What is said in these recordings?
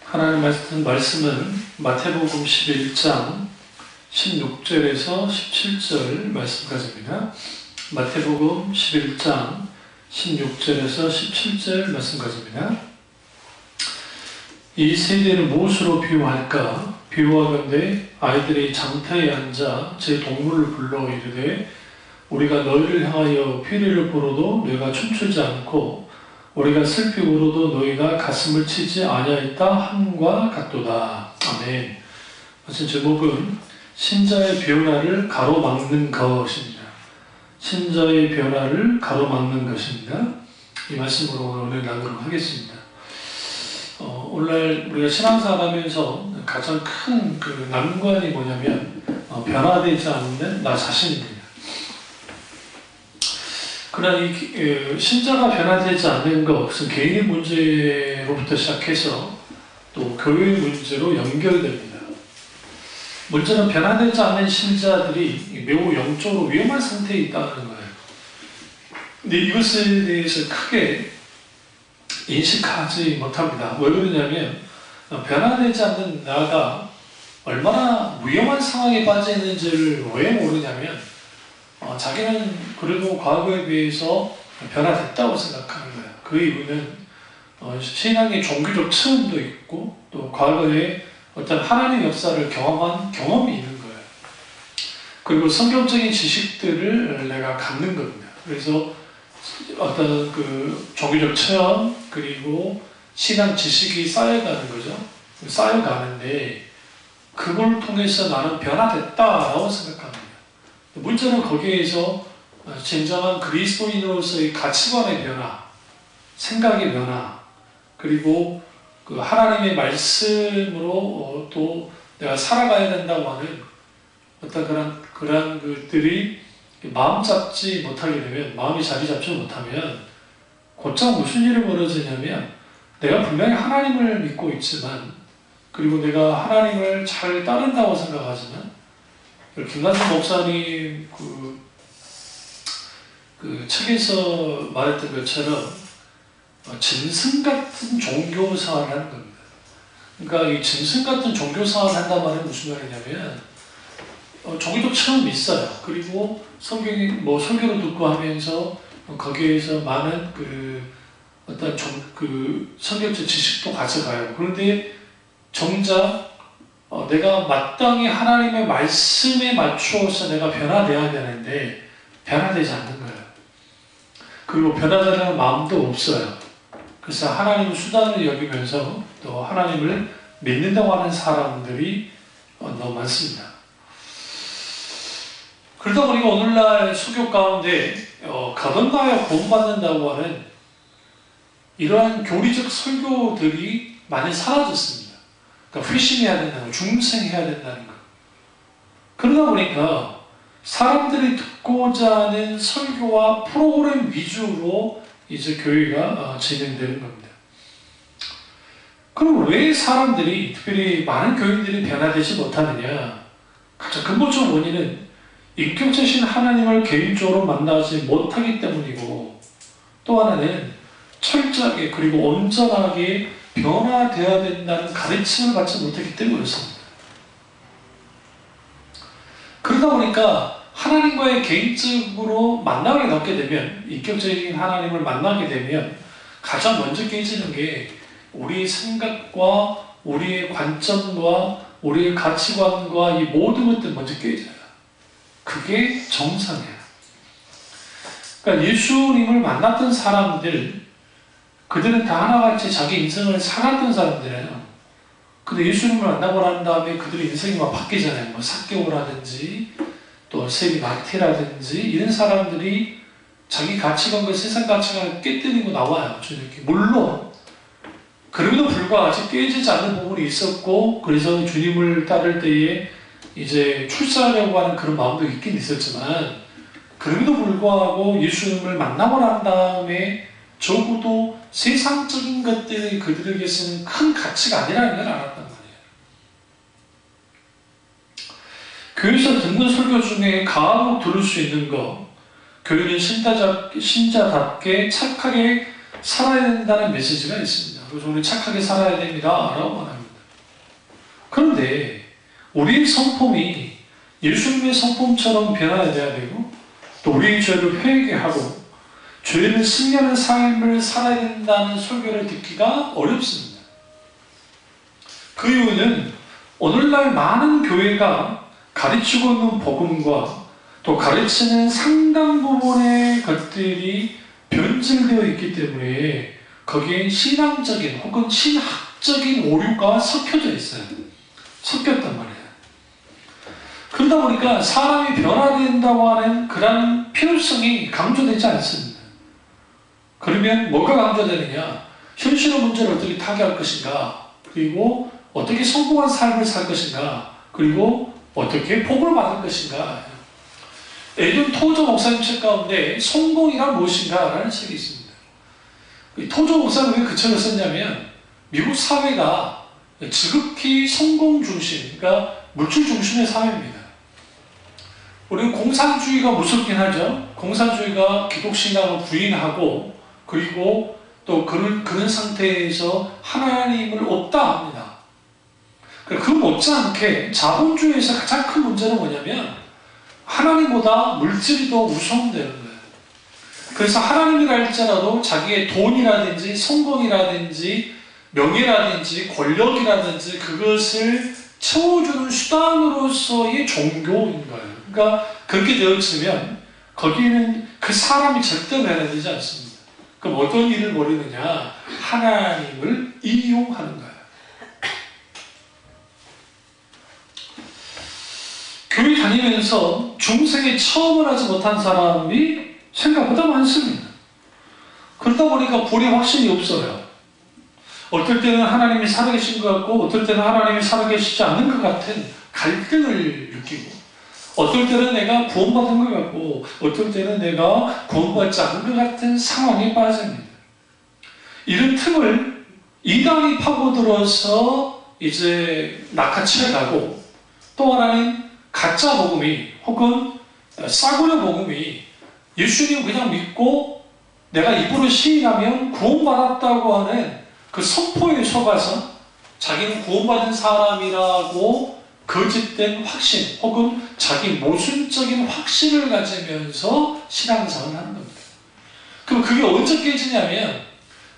하나님 말씀은 마태복음 11장 16절에서 17절 말씀까지입니다. 마태복음 11장 16절에서 17절 말씀까지입니다. 이 세대를 무엇으로 비유할까? 비유하건대 아이들이 장터에 앉아 제 동물을 불러 이르되 우리가 너희를 향하여 피리를 불어도 너희가 춤추지 않고 우리가 슬피 울어도 너희가 가슴을 치지 아니하였다 함과 같도다. 아멘. 마침 제목은 신자의 변화를 가로막는 것입니다. 신자의 변화를 가로막는 것입니다. 이 말씀으로 오늘 나누도록 하겠습니다. 오늘 우리가 신앙생활 하면서 가장 큰 그 난관이 뭐냐면 변화되지 않는 나 자신입니다. 그러나 이 신자가 변화되지 않는 것은 개인의 문제로부터 시작해서 또 교회의 문제로 연결됩니다. 문제는 변화되지 않는 신자들이 매우 영적으로 위험한 상태에 있다는 거예요. 근데 이것에 대해서 크게 인식하지 못합니다. 왜 그러냐면 변화되지 않는 나가 얼마나 위험한 상황에 빠져 있는지를 왜 모르냐면 자기는 그래도 과거에 비해서 변화됐다고 생각하는 거예요. 그 이유는 신앙의 종교적 체험도 있고 또 과거에 어떤 하나님의 역사를 경험한 경험이 있는 거예요. 그리고 성경적인 지식들을 내가 갖는 겁니다. 그래서 어떤 그 종교적 체험 그리고 신앙 지식이 쌓여가는 거죠. 쌓여가는데 그걸 통해서 나는 변화됐다라고 생각합니다. 문제는 거기에서 진정한 그리스도인으로서의 가치관의 변화, 생각의 변화, 그리고 그 하나님의 말씀으로 또 내가 살아가야 된다고 하는 어떤 그런 것들이 마음 잡지 못하게 되면, 마음이 자리 잡지 못하면 곧장 무슨 일이 벌어지냐면 내가 분명히 하나님을 믿고 있지만 그리고 내가 하나님을 잘 따른다고 생각하지만 김관섭 목사님 그 책에서 말했던 것처럼 짐승 같은 종교생활을 하는 겁니다. 그러니까 이 짐승 같은 종교생활을 한단 말은 무슨 말이냐면 종교적 체험이 있어요. 그리고 성경이 설교를 듣고 하면서 거기에서 많은 어떤 성경적 지식도 가져가요. 그런데 정작 내가 마땅히 하나님의 말씀에 맞추어서 내가 변화되어야 되는데 변화되지 않는 거예요. 그리고 변화되려는 마음도 없어요. 그래서 하나님을 수단을 여기면서 또 하나님을 믿는다고 하는 사람들이 너무 많습니다. 그러다 보니까 오늘날 수교 가운데 가던가에 구원받는다고 하는 이러한 교리적 설교들이 많이 사라졌습니다. 그러니까 회심해야 된다는 거, 중생해야 된다는 거. 그러다 보니까 사람들이 듣고자 하는 설교와 프로그램 위주로 이제 교회가 진행되는 겁니다. 그럼 왜 사람들이, 특별히 많은 교인들이 변화되지 못하느냐? 가장 근본적 원인은 인격자신 하나님을 개인적으로 만나지 못하기 때문이고, 또 하나는 철저하게 그리고 온전하게 변화되어야 된다는 가르침을 받지 못했기 때문이었습니다. 그러다 보니까 하나님과의 개인적으로 만남을 갖게 되면, 인격적인 하나님을 만나게 되면 가장 먼저 깨지는 게 우리의 생각과 우리의 관점과 우리의 가치관과 이 모든 것들 먼저 깨져요. 그게 정상이에요. 그러니까 예수님을 만났던 사람들, 그들은 다 하나같이 자기 인생을 살았던 사람들이에요. 근데 예수님을 만나고 난 다음에 그들의 인생이 막 바뀌잖아요. 사개오라든지 또 세리 마태라든지 이런 사람들이 자기 가치관과 세상 가치관을 깨뜨리고 나와요. 물론 그럼에도 불구하고 아직 깨지지 않는 부분이 있었고, 그래서 주님을 따를 때에 이제 출세하려고 하는 그런 마음도 있긴 있었지만, 그럼에도 불구하고 예수님을 만나고 난 다음에 적어도 세상적인 것들이 그들에게서는 큰 가치가 아니라는 걸 알았단 말이에요. 교회에서 듣는 설교 중에 가하고 들을 수 있는 거, 교회는 신자답게 착하게 살아야 된다는 메시지가 있습니다. 그래서 우리 착하게 살아야 됩니다. 라고 말합니다. 그런데 우리의 성품이 예수님의 성품처럼 변화되어야 되고 또 우리의 죄를 회개하고 죄를 승리하는 삶을 살아야 된다는 설교를 듣기가 어렵습니다. 그 이유는 오늘날 많은 교회가 가르치고 있는 복음과 또 가르치는 상당 부분의 것들이 변질되어 있기 때문에 거기에 신앙적인 혹은 신학적인 오류가 섞여져 있어요. 섞였단 말이에요. 그러다 보니까 사람이 변화된다고 하는 그런 필요성이 강조되지 않습니다. 그러면 뭐가 강조되느냐? 현실의 문제를 어떻게 타개할 것인가? 그리고 어떻게 성공한 삶을 살 것인가? 그리고 어떻게 복을 받을 것인가? 에든 토저 목사님 책 가운데 성공이란 무엇인가? 라는 책이 있습니다. 토저 목사는 왜 그 책을 썼냐면 미국 사회가 지극히 성공 중심, 그러니까 물질 중심의 사회입니다. 우리는 공산주의가 무섭긴 하죠. 공산주의가 기독신앙을 부인하고 그리고 또 그런 상태에서 하나님을 없다 합니다. 그 못지않게 자본주의에서 가장 큰 문제는 뭐냐면 하나님보다 물질이 더 우선되는 거예요. 그래서 하나님이라 할지라도 자기의 돈이라든지 성공이라든지 명예라든지 권력이라든지 그것을 채워주는 수단으로서의 종교인 거예요. 그러니까 그렇게 되어지면 거기는 그 사람이 절대 변화되지 않습니다. 그럼 어떤 일을 벌이느냐? 하나님을 이용하는 거예요. 교회 다니면서 중생에 체험을 하지 못한 사람이 생각보다 많습니다. 그러다 보니까 불의 확신이 없어요. 어떨 때는 하나님이 살아계신 것 같고 어떨 때는 하나님이 살아계시지 않는 것 같은 갈등을 느끼고 어떨 때는 내가 구원받은 것 같고 어떨 때는 내가 구원받지 않은 것 같은 상황에 빠집니다. 이런 틈을 이단이 파고들어서 이제 낚아채 가고 또 하나는 가짜 복음이 혹은 싸구려 복음이 예수님 그냥 믿고 내가 입으로 시인하면 구원받았다고 하는 그 선포에 속아서 자기는 구원받은 사람이라고 거짓된 확신 혹은 자기 모순적인 확신을 가지면서 신앙생활을 하는 겁니다. 그럼 그게 언제 깨지냐면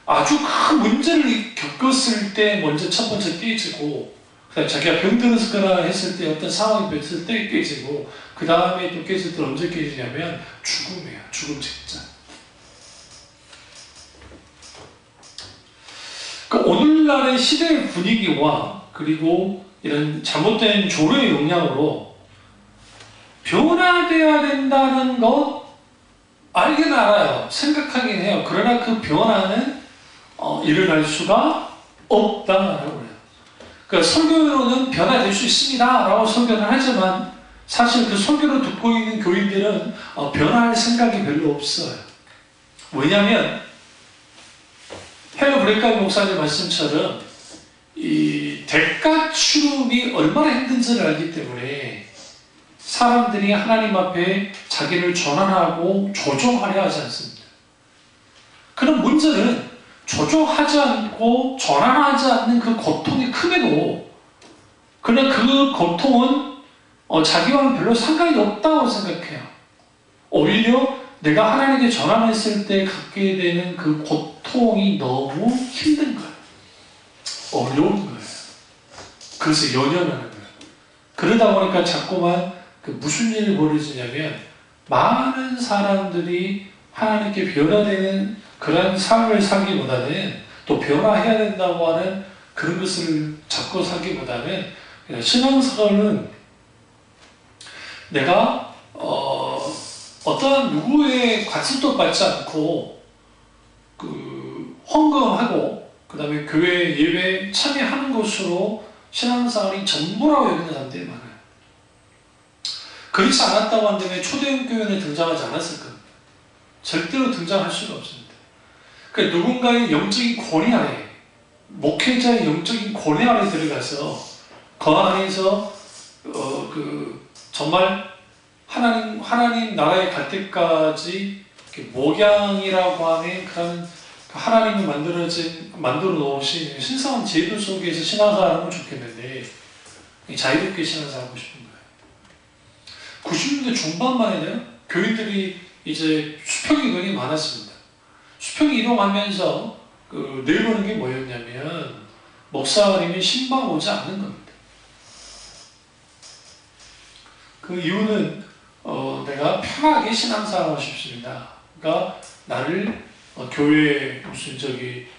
아주 큰 문제를 겪었을 때 먼저 첫 번째 깨지고 그다음에 자기가 병들었거나 했을 때 어떤 상황이 뵀을 때 깨지고 그 다음에 또 깨질 때 언제 깨지냐면 죽음이에요. 죽음 직전. 그러니까 오늘날의 시대의 분위기와 그리고 이런 잘못된 조류의 영향으로 변화되어야 된다는 것 알긴 알아요. 생각하긴 해요. 그러나 그 변화는 일어날 수가 없다라고 해요. 그러니까 설교로는 변화될 수 있습니다 라고 설교는 하지만 사실 그 설교를 듣고 있는 교인들은 변화할 생각이 별로 없어요. 왜냐하면 헬러 브레이카이 목사님 말씀처럼 이 대가 치름이 얼마나 힘든지를 알기 때문에 사람들이 하나님 앞에 자기를 전환하고 조정하려 하지 않습니다. 그런 문제는 조정하지 않고 전환하지 않는 그 고통이 큼에도 그러나 그 고통은 자기와는 별로 상관이 없다고 생각해요. 오히려 내가 하나님께 전환했을 때 갖게 되는 그 고통이 너무 힘든 거예요. 어려운 거예요. 그래서 연연하는 거예요. 그러다 보니까 자꾸만 무슨 일이 벌어지냐면 많은 사람들이 하나님께 변화되는 그런 삶을 살기보다는 또 변화해야 된다고 하는 그런 것을 잡고 살기보다는 그냥 신앙생활은 내가 어떠한 누구의 관심도 받지 않고 헌금하고 그 다음에 교회 예배에 참여하는 것으로 신앙생활이 전부라고 여기는 사람들이 많아요. 그렇지 않았다고 한다면 초대형 교회에 등장하지 않았을 겁니다. 절대로 등장할 수가 없습니다. 그러니까 누군가의 영적인 권위 아래 목회자의 영적인 권위 아래 들어가서 그 안에서 정말 하나님 나라에 갈 때까지 목양이라고 하는 그런 하나님이 만들어 놓으신 신성한 제도 속에서 신앙생활하면 좋겠는데 자유롭게 신앙생활하고 싶은 거예요. 90년대 중반만 해도 교인들이 이제 수평 이동이 많았습니다. 수평 이동하면서 내보는 게 뭐였냐면 목사님이 신방 오지 않는 겁니다. 그 이유는 내가 편하게 신앙생활하고 싶습니다. 그러니까 나를 교회 무슨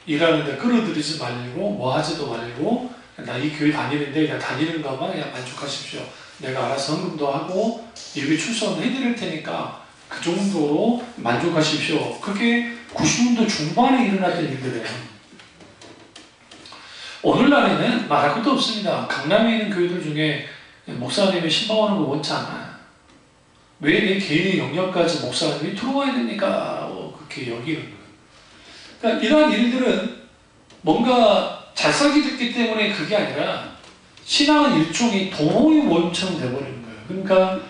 일하는 데 끌어들이지 말고 뭐 하지도 말고 나 이 교회 다니는데 그냥 다니는가 봐 그냥 만족하십시오. 내가 알아서 헌금도 하고 예배 출석도 해드릴 테니까 그 정도로 만족하십시오. 그게 90년대 중반에 일어났던 일들이에요. 오늘날에는 말할 것도 없습니다. 강남에 있는 교회들 중에 목사님이 신방하는 거 원치 않아요. 왜 내 개인의 영역까지 목사님이 들어와야 됩니까? 그렇게 여기는 거예요. 그러니까 이러한 일들은 뭔가 잘 살게 됐기 때문에 그게 아니라 신앙은 일종의 동호회 모임처럼 돼버리는 거예요. 그러니까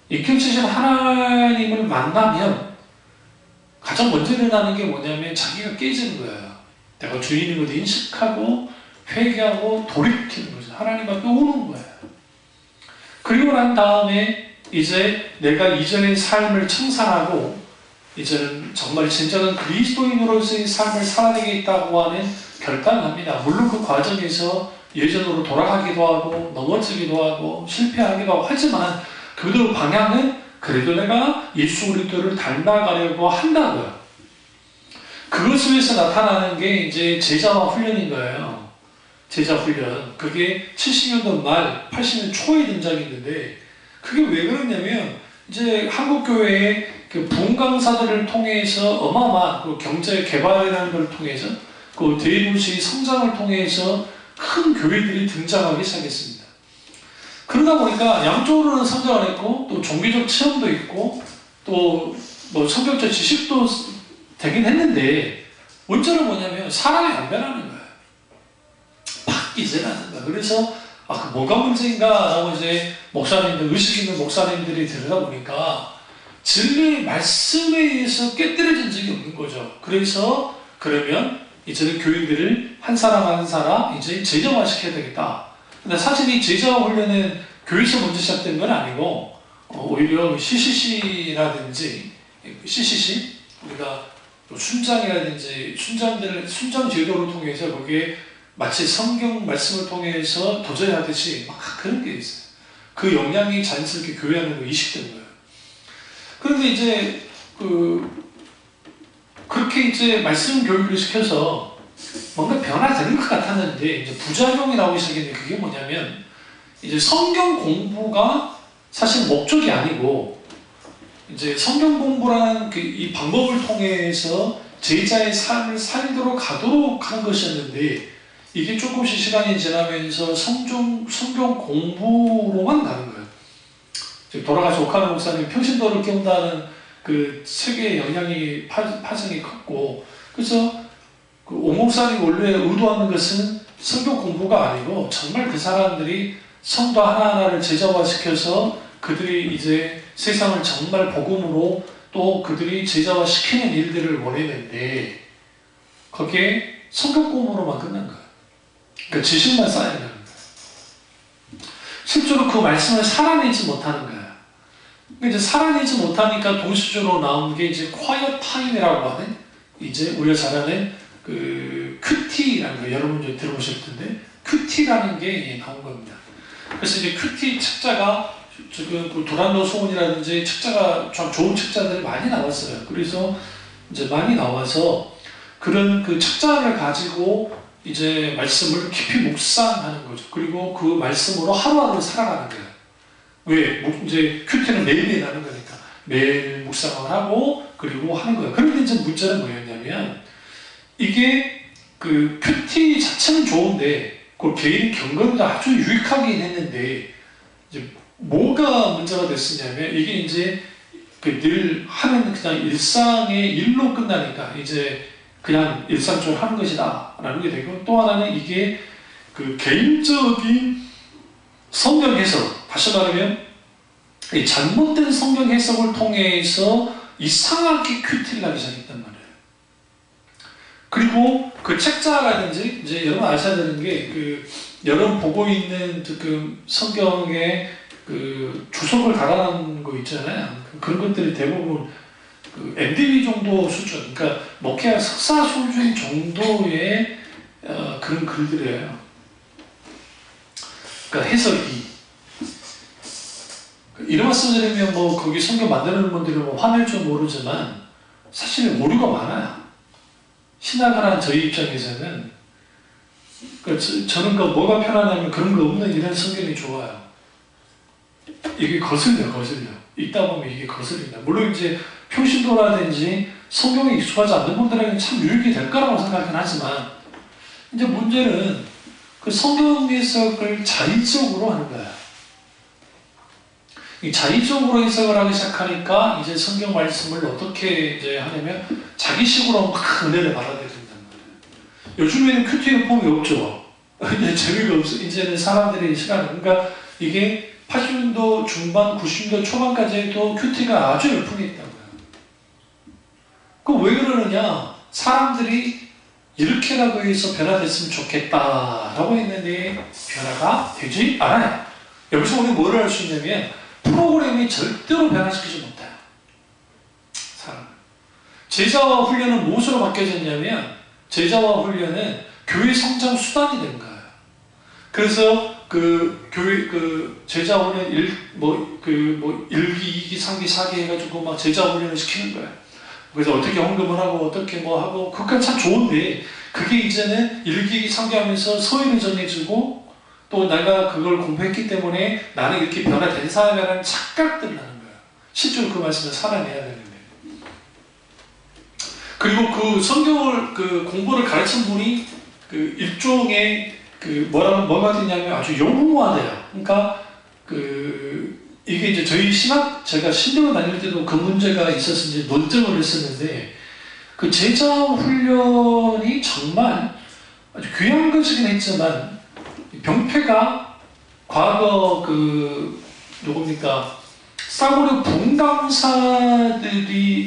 인격체신 하나님을 만나면 가장 먼저 일어나는 게 뭐냐면 자기가 깨지는 거예요. 내가 주인인 것을 인식하고 회개하고 돌이키는 거죠. 하나님 앞에 오는 거예요. 그리고 난 다음에 이제 내가 이전의 삶을 청산하고 이제는 정말 진정한 그리스도인으로서의 삶을 살아내겠다고 하는 결단을 합니다. 물론 그 과정에서 예전으로 돌아가기도 하고 넘어지기도 하고 실패하기도 하고 하지만 그래도 방향은 그래도 내가 예수 그리스도를 닮아가려고 한다고요. 그것을 위해서 나타나는 게 이제 제자화 훈련인 거예요. 제자 훈련. 그게 70년대 말, 80년 초에 등장했는데 그게 왜 그러냐면 이제 한국 교회의 그 부흥 강사들을 통해서 어마어마한 그 경제 개발이라는 걸 통해서 그 대도시 성장을 통해서 큰 교회들이 등장하기 시작했습니다. 그러다 보니까 양쪽으로는 성장을 했고 또 종교적 체험도 있고 또 뭐 성경적 지식도 되긴 했는데 문제는 뭐냐면 사람이 안 변하는 거예요. 바뀌지 않는 거예요. 그래서 그 뭐가 문제인가 라고 이제 목사님들, 의식 있는 목사님들이 들여다보니까 진리의 말씀에 의해서 깨뜨려진 적이 없는 거죠. 그래서 그러면 이제는 교인들을 한 사람 한 사람 이제 제자화 시켜야 되겠다. 근데 사실 이 제자화 훈련은 교회에서 먼저 시작된 건 아니고 오히려 CCC라든지 CCC 우리가 순장이라든지 순장 제도를 통해서 거기에 마치 성경 말씀을 통해서 도전하듯이 막 그런 게 있어요. 그 영향이 자연스럽게 교회 안으로 이식된 거예요. 그런데 이제 그렇게 이제 말씀 교육을 시켜서 뭔가 변화되는 것 같았는데 이제 부작용이 나오기 시작했는데 그게 뭐냐면 이제 성경 공부가 사실 목적이 아니고 이제 성경 공부라는 이 방법을 통해서 제자의 삶을 살도록 가도록 하는 것이었는데 이게 조금씩 시간이 지나면서 성경 공부로만 가는 거예요. 돌아가신 오카노 목사님 평신도를 깨운다는 그 책의 영향이 파생이 컸고 그래서 그 오 목사님 원래 의도하는 것은 성경 공부가 아니고 정말 그 사람들이 성도 하나하나를 제자화시켜서 그들이 이제 세상을 정말 복음으로 또 그들이 제자화시키는 일들을 원했는데 거기에 성경 공부로만 끝난 거예요. 그러니까 지식만 쌓이는 거예요. 실제로 그 말씀을 살아내지 못하는 거예요. 이제 살아내지 못하니까 동시적으로 나온 게 이제 quiet time이라고 하는 이제 우리가 잘 아는 그 큐티라는 거 여러분 들어보실 텐데 큐티라는 게 나온 겁니다. 그래서 이제 큐티 책자가 지금 그 도란도 소원이라든지 책자가 좀 좋은 책자들이 많이 나왔어요. 그래서 이제 많이 나와서 그런 그 책자를 가지고 이제 말씀을 깊이 묵상하는 거죠. 그리고 그 말씀으로 하루하루 살아가는 거예요. 왜? 이제 큐티는 매일매일 하는 거니까 매일 묵상을 하고 그리고 하는 거예요. 그런데 이제 문제는 뭐였냐면 이게 그 큐티 자체는 좋은데 그 개인 경건도 아주 유익하긴 했는데 이제 뭐가 문제가 됐었냐면 이게 이제 그 늘 하는 그냥 일상의 일로 끝나니까 이제 그냥 일상적으로 하는 것이다 라는 게 되고 또 하나는 이게 그 개인적인 성경 해석, 다시 말하면 이 잘못된 성경 해석을 통해서 이상하게 큐티를 하기 시작했단 말이에요. 그리고 그 책자라든지 이제 여러분 아셔야 되는 게 그 여러분 보고 있는 지금 성경에 그 주석을 달아놓은 거 있잖아요. 그런 것들이 대부분 그 MDB 정도 수준, 그러니까 목회학 석사 수준 정도의 그런 글들이에요. 그러니까 해석이 이런 말씀 드리면 뭐 거기 성경 만드는 분들이 뭐 화낼 줄 모르지만 사실 오류가 많아요. 신학을 한 저희 입장에서는 저는 뭐가 편하냐면 그런 거 없는 이런 성경이 좋아요. 이게 거슬려. 읽다 보면 이게 거슬린다. 물론 이제 평신도라든지 성경에 익숙하지 않는 분들에게는 참 유익이 될 거라고 생각은 하지만 이제 문제는 그 성경 해석을 자의적으로 하는 거야. 이 자의적으로 해석을 하기 시작하니까 이제 성경 말씀을 어떻게 이제 하냐면 자기식으로 막 은혜를 받아들인단 말이에요. 요즘에는 큐티의 폼이 없죠. 이제 재미가 없어. 이제는 사람들이 싫어하는. 그러니까 이게 80년도 중반, 90년도 초반까지 해도 큐티가 아주 열풍이 있다고요. 그 왜 그러느냐? 사람들이 이렇게라도 해서 변화됐으면 좋겠다라고 했는데 변화가 되지 않아요. 여기서 우리 뭐를 할 수 있냐면 프로그램이 절대로 변화시키지 못해요. 사람을. 제자와 훈련은 무엇으로 바뀌어졌냐면 제자와 훈련은 교회 성장 수단이 된 거예요. 그래서 그 교회 그 제자 훈련 1기, 2기, 3기, 4기 해가지고 막 제자 훈련을 시키는 거예요. 그래서 어떻게 헌금을 하고 어떻게 뭐 하고 그건 참 좋은데 그게 이제는 1기, 3기 하면서 서열이 정해지고 또 내가 그걸 공부했기 때문에 나는 이렇게 변화된 사람이라는 착각들을 하는 거예요. 실제로 그 말씀을 살아내야 되는데. 그리고 그 성경을 그 공부를 가르친 분이 그 일종의 그 뭐가 되냐면 아주 영웅화돼요. 그러니까 그 이게 이제 저희 제가 신대원 다닐 때도 그 문제가 있어서 이제 논증을 했었는데 그 제자 훈련이 정말 아주 귀한 것이긴 했지만 병폐가 과거 그 누굽니까 싸구려 봉강사들이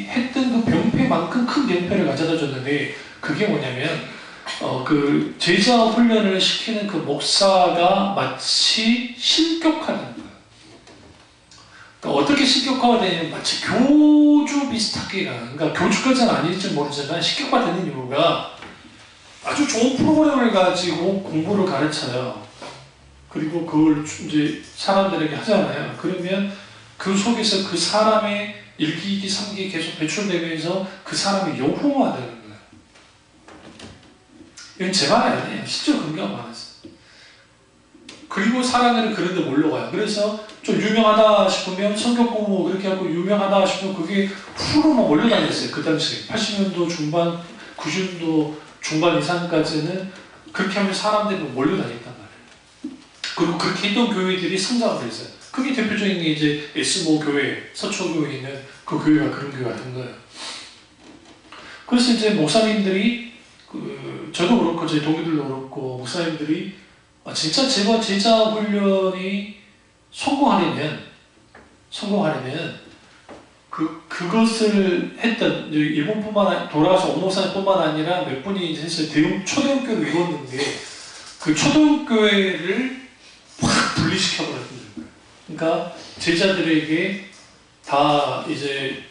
했던 그 병폐만큼 큰 병폐를 가져다 줬는데 그게 뭐냐면 그 제자 훈련을 시키는 그 목사가 마치 신격화된 거예요. 그러니까 어떻게 신격화가 되냐면 마치 교주 비슷하게 그러니까 교주까지는 아닐지 모르지만 신격화되는 이유가 아주 좋은 프로그램을 가지고 공부를 가르쳐요. 그리고 그걸 이제 사람들에게 하잖아요. 그러면 그 속에서 그 사람의 1기, 2기, 3기 계속 배출되면서 그 사람이 영웅화되는 거예요. 이건 제 말이 아니에요. 실제로 근거가 많았어요. 그리고 사람들은 그런 데 몰려가요. 그래서 좀 유명하다 싶으면 성경 공부 그렇게 하고 유명하다 싶으면 그게 후로 막 몰려다녔어요. 그 당시에 80년도 중반, 90년도 중반 이상까지는 그렇게 하면 사람들이 몰려다녔단 말이에요. 그리고 그렇게 했던 교회들이 성장을 했어요. 그게 대표적인 게 이제 에스모 교회, 서초교회에 있는 그 교회가 그런 교회가 된 거예요. 그래서 이제 목사님들이 저도 그렇고 저희 동기들도 그렇고 목사님들이 진짜 제자 훈련이 성공하려면 그것을 했던 일본뿐만 돌아가서 원목사님뿐만 아니라 몇 분이 이제 초대형교를 이뤘는데 그 초대형교회를 확 분리시켜버렸던 거예요. 그러니까 제자들에게 다 이제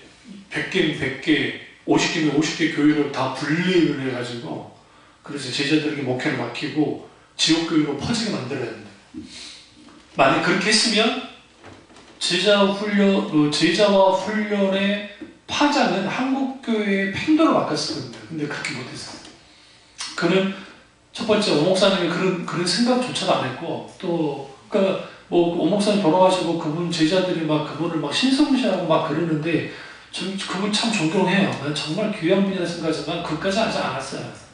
100개면 100개, 50개면 50개 교회를 다 분리를 해가지고 그래서 제자들에게 목회를 맡기고 지옥교회로 퍼지게 만들어야 된다. 만약 그렇게 했으면 제자와 훈련의 파장은 한국교회의 팽도로 바꿨을 겁니다. 근데 그렇게 못했어요. 그는 첫 번째 오목사님이 그런 생각조차도 안 했고 또 그러니까 뭐 오목사님 돌아가시고 그분 제자들이 막 그분을 막 신성시하고 막 그러는데 그분 참 존경해요. 난 정말 귀한 분이라 생각하지만 그것까지 하지 않았어요.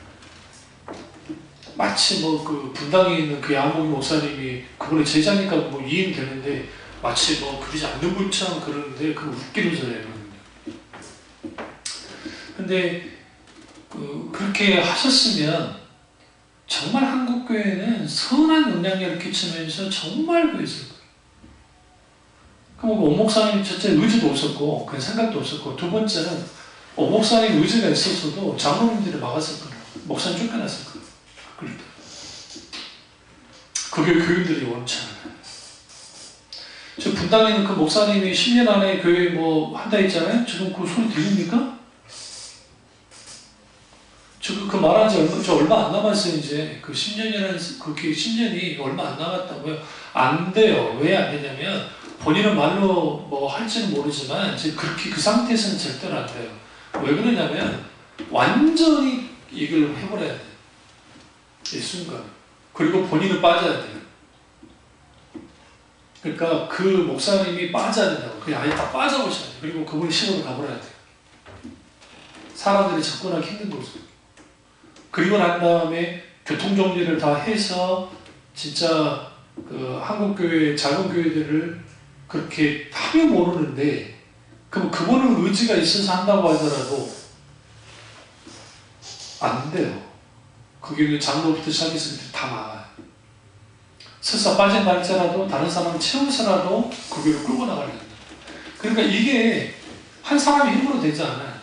마치 뭐 그 분당에 있는 그 양복이 목사님이 그분의 제자니까 뭐 이해는 되는데 마치 뭐 그러지 않는 분처럼 그러는데 그건 웃기는 소리예요. 근데 그렇게 하셨으면 정말 한국교회는 선한 영향력을 끼치면서 정말 그랬을 거예요. 그럼 오목사님 첫째 의지도 없었고 그런 생각도 없었고 두 번째는 오목사님 의지가 있었어도 장로님들이 막았을 거예요. 목사님 쫓겨났을 거예요. 그러니까. 그게 교인들이 원치 않아요. 저 분당에 있는 그 목사님이 10년 안에 교회 뭐 한다 했잖아요. 지금 그 소리 들립니까? 지금 그 말한 지 얼마 안 남았어요. 이제 그 10년이라는 그게 10년이 얼마 안 남았다고요. 안 돼요. 왜 안 되냐면 본인은 말로 뭐 할지는 모르지만 지금 그렇게 그 상태에서는 절대로 안 돼요. 왜 그러냐면 완전히 이걸 해버려야 돼요. 이 순간. 그리고 본인은 빠져야 돼요. 그러니까 그 목사님이 빠져야 된다고. 그냥 아예 다 빠져보셔야 돼요. 그리고 그분이 시골로 가버려야 돼요. 사람들이 접근하기 힘든 곳으로. 그리고 난 다음에 교통정리를 다 해서 진짜 그 한국교회, 작은 교회들을 그렇게 하면 모르는데 그럼 그분은 의지가 있어서 한다고 하더라도 안 돼요. 그게 장로부터 시작해서 다 막아요. 설사 빠진 날짜라도 다른 사람 채워서라도 그 교회를 끌고 나가려고 합니다. 그러니까 이게 한 사람의 힘으로 되지 않아요.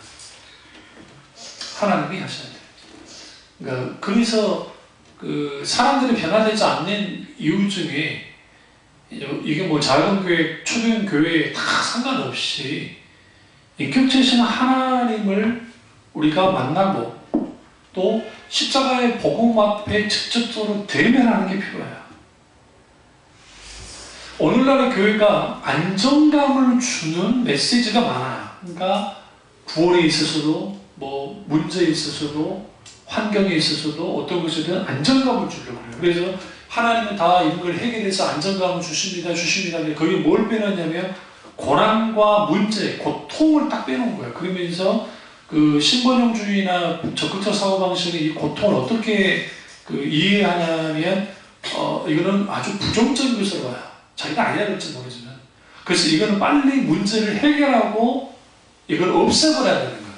하나님이 하셔야 돼요. 그러니까 그래서 그 사람들이 변화되지 않는 이유 중에 이게 뭐 작은 교회, 초대형 교회에 다 상관없이 인격체신 하나님을 우리가 만나고 또 십자가의 복음 앞에 직접적으로 대면하는 게 필요해요. 오늘날의 교회가 안정감을 주는 메시지가 많아요. 그러니까 구원에 있어서도 뭐 문제에 있어서도 환경에 있어서도 어떤 것이든 안정감을 주려고 해요. 그래서 하나님은 다 이런 걸 해결해서 안정감을 주십니다. 거기 뭘 빼놨냐면 고난과 문제, 고통을 딱 빼놓은 거예요. 그러면서 그 신번영주의나 적극적 사고방식의 이 고통을 어떻게 그 이해하냐면 이거는 아주 부정적인 것으로 봐요. 자기가 아니라 그럴지 모르지만. 그래서 이거는 빨리 문제를 해결하고 이걸 없애버려야 되는 거예요.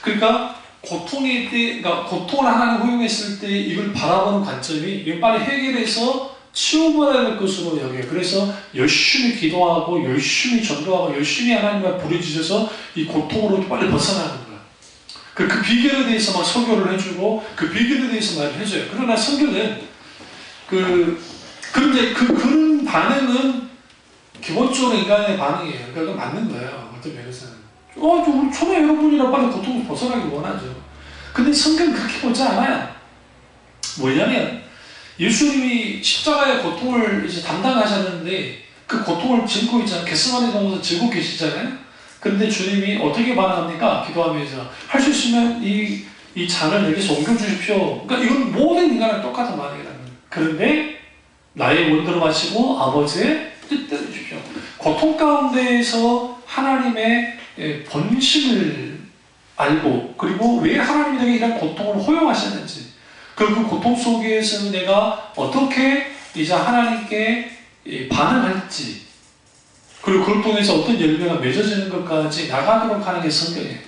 그러니까 그러니까 고통을 하나님 허용했을 때 이걸 바라보는 관점이 이걸 빨리 해결해서 치워버려야 될 것으로 여겨요. 그래서 열심히 기도하고 열심히 전도하고 열심히 하나님과 부르짖어서 이 고통으로 빨리 벗어나는 거예요. 그 비결에 대해서 막 설교를 해주고 그 비결에 대해서 말을 해줘요. 그러나 설교는 그런데 그런 반응은 기본적으로 인간의 반응이에요. 그러니까 맞는 거예요. 어떤 면에서는. 우리 초대 여러분이라 빨리 고통을 벗어나기 원하죠. 근데 성경은 그렇게 보지 않아요. 뭐냐면 예수님이 십자가의 고통을 이제 담당하셨는데 그 고통을 지고 있잖아요. 겟세마네 동에서 지고 계시잖아요. 그런데 주님이 어떻게 반응합니까? 기도하면서 할 수 있으면 이 잔을 여기서 옮겨주십시오. 그러니까 이건 모든 인간은 똑같은 반응이라는 거예요. 그런데 나의 원대로 마시고 아버지의 뜻대로 주십시오. 고통 가운데에서 하나님의 본심을 알고 그리고 왜 하나님이 내게 이런 고통을 허용하셨는지 그 고통 속에서 내가 어떻게 이제 하나님께 반응할지 그리고 그걸 통해서 어떤 열매가 맺어지는 것까지 나가도록 하는 게 성경이에요.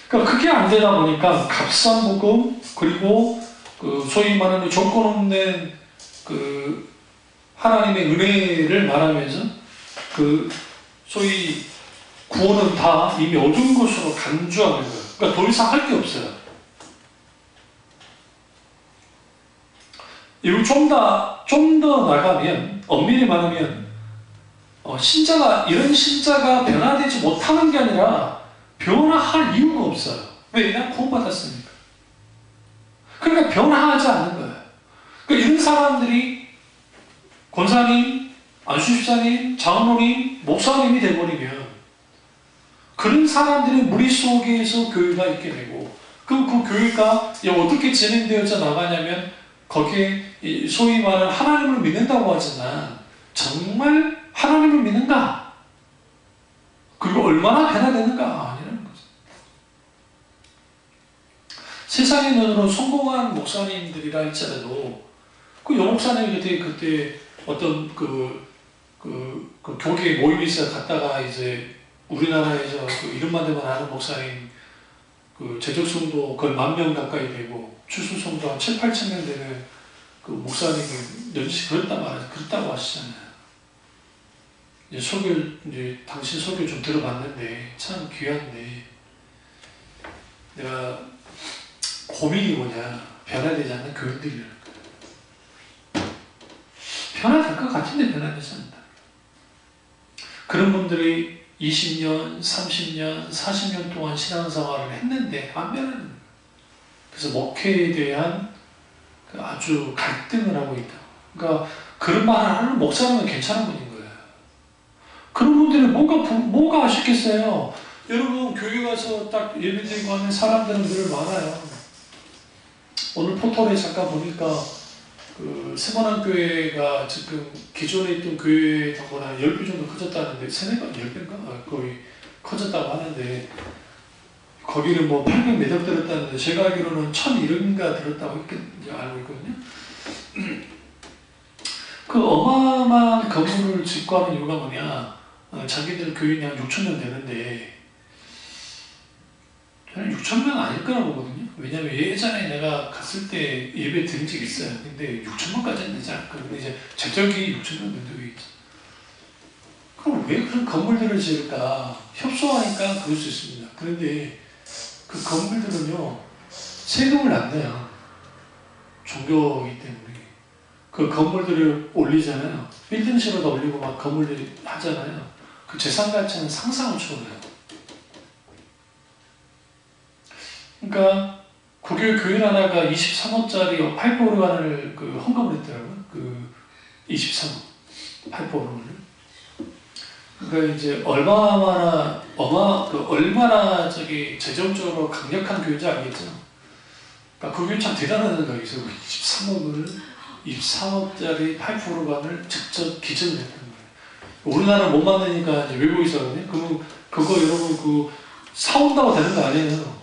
그러니까 그게 안 되다 보니까 값싼 복음 그리고 그 소위 말하는 조건 없는 그 하나님의 은혜를 말하면서 그 소위 구원은 다 이미 얻은 것으로 간주하는 거예요. 그러니까 더 이상 할 게 없어요. 이걸 좀 더 나가면 엄밀히 말하면 이런 신자가 변화되지 못하는 게 아니라 변화할 이유가 없어요. 왜? 난 구원받았으니까. 그러니까 변화하지 않는 거예요. 그러니까 이런 사람들이 권사님, 안수집사님, 장로님, 목사님이 되어버리면 그런 사람들의 무리 속에서 교회가 있게 되고 그 교회가 어떻게 진행되어져 나가냐면 거기에 소위 말하는 하나님을 믿는다고 하지만 정말 하나님을 믿는가? 그리고 얼마나 변화되는가? 아니라는 거죠. 세상의 눈으로 성공한 목사님들이라 할지라도 그 여목사님이 그때 어떤 그 교계 모임에 있어 갔다가 이제 우리나라에서 그 이름만 대면 아는 목사님 그 재적성도 거의 10,000명 가까이 되고 추수성도 한 7,000~8,000명 되는 그 목사님이 연시 그랬다고 하시잖아요. 이제 당신 설교 좀 들어봤는데 참 귀한데 내가 고민이 뭐냐, 변화되지 않는 교인들이라는 거예요. 변화될 것 같은데 변화되지 않는다. 그런 분들이 20년, 30년, 40년 동안 신앙생활을 했는데 안 변하는 거예요. 그래서 목회에 대한 아주 갈등을 하고 있다. 그러니까 그런 말을 하는 목사님은 괜찮은 분인 거예요. 그런 분들이 뭐가 아쉽겠어요. 여러분 교회 가서 딱 예배드리고 하는 사람들은 늘 많아요. 오늘 포털에 잠깐 보니까 그 세번안교회가 지금 기존에 있던 교회보다 10배 정도 커졌다는데, 3배가 10배인가? 거의 커졌다고 하는데, 거기는 뭐 800 매덕 들었다는데, 제가 알기로는 1100인가 들었다고 알고 있거든요. 그 어마어마한 건물을 짓고 하는 이유가 뭐냐, 자기들 교인이 한 6,000명 되는데, 저는 6,000명 아닐 거라 보거든요. 왜냐면 예전에 내가 갔을 때 예배 드린 적이 있어요. 근데 6,000명까지는 되지 않을까. 근데 이제 재적이 6,000명 된다고 있죠. 그럼 왜 그런 건물들을 지을까? 협소하니까 그럴 수 있습니다. 그런데 그 건물들은요, 세금을 안 내요. 종교이기 때문에. 그 건물들을 올리잖아요. 빌딩시로다 올리고 막 건물들이 하잖아요. 그 재산 가치는 상상을 초월해요. 그러니까 국외 교인 하나가 23억짜리 파이프 오르간을 그 헌금을 했더라고요. 그 23억 파이프 오르간을. 그러니까 이제 얼마나 저기 재정적으로 강력한 교회인지 알겠죠. 그러니까 그 교회 참 대단하다는 거예요. 23억짜리 파이프 오르간을 직접 기증을 했다는 거예요. 우리나라 못 만드니까 이제 외국에서거든요. 그거 여러분 그 사온다고 되는 거 아니에요.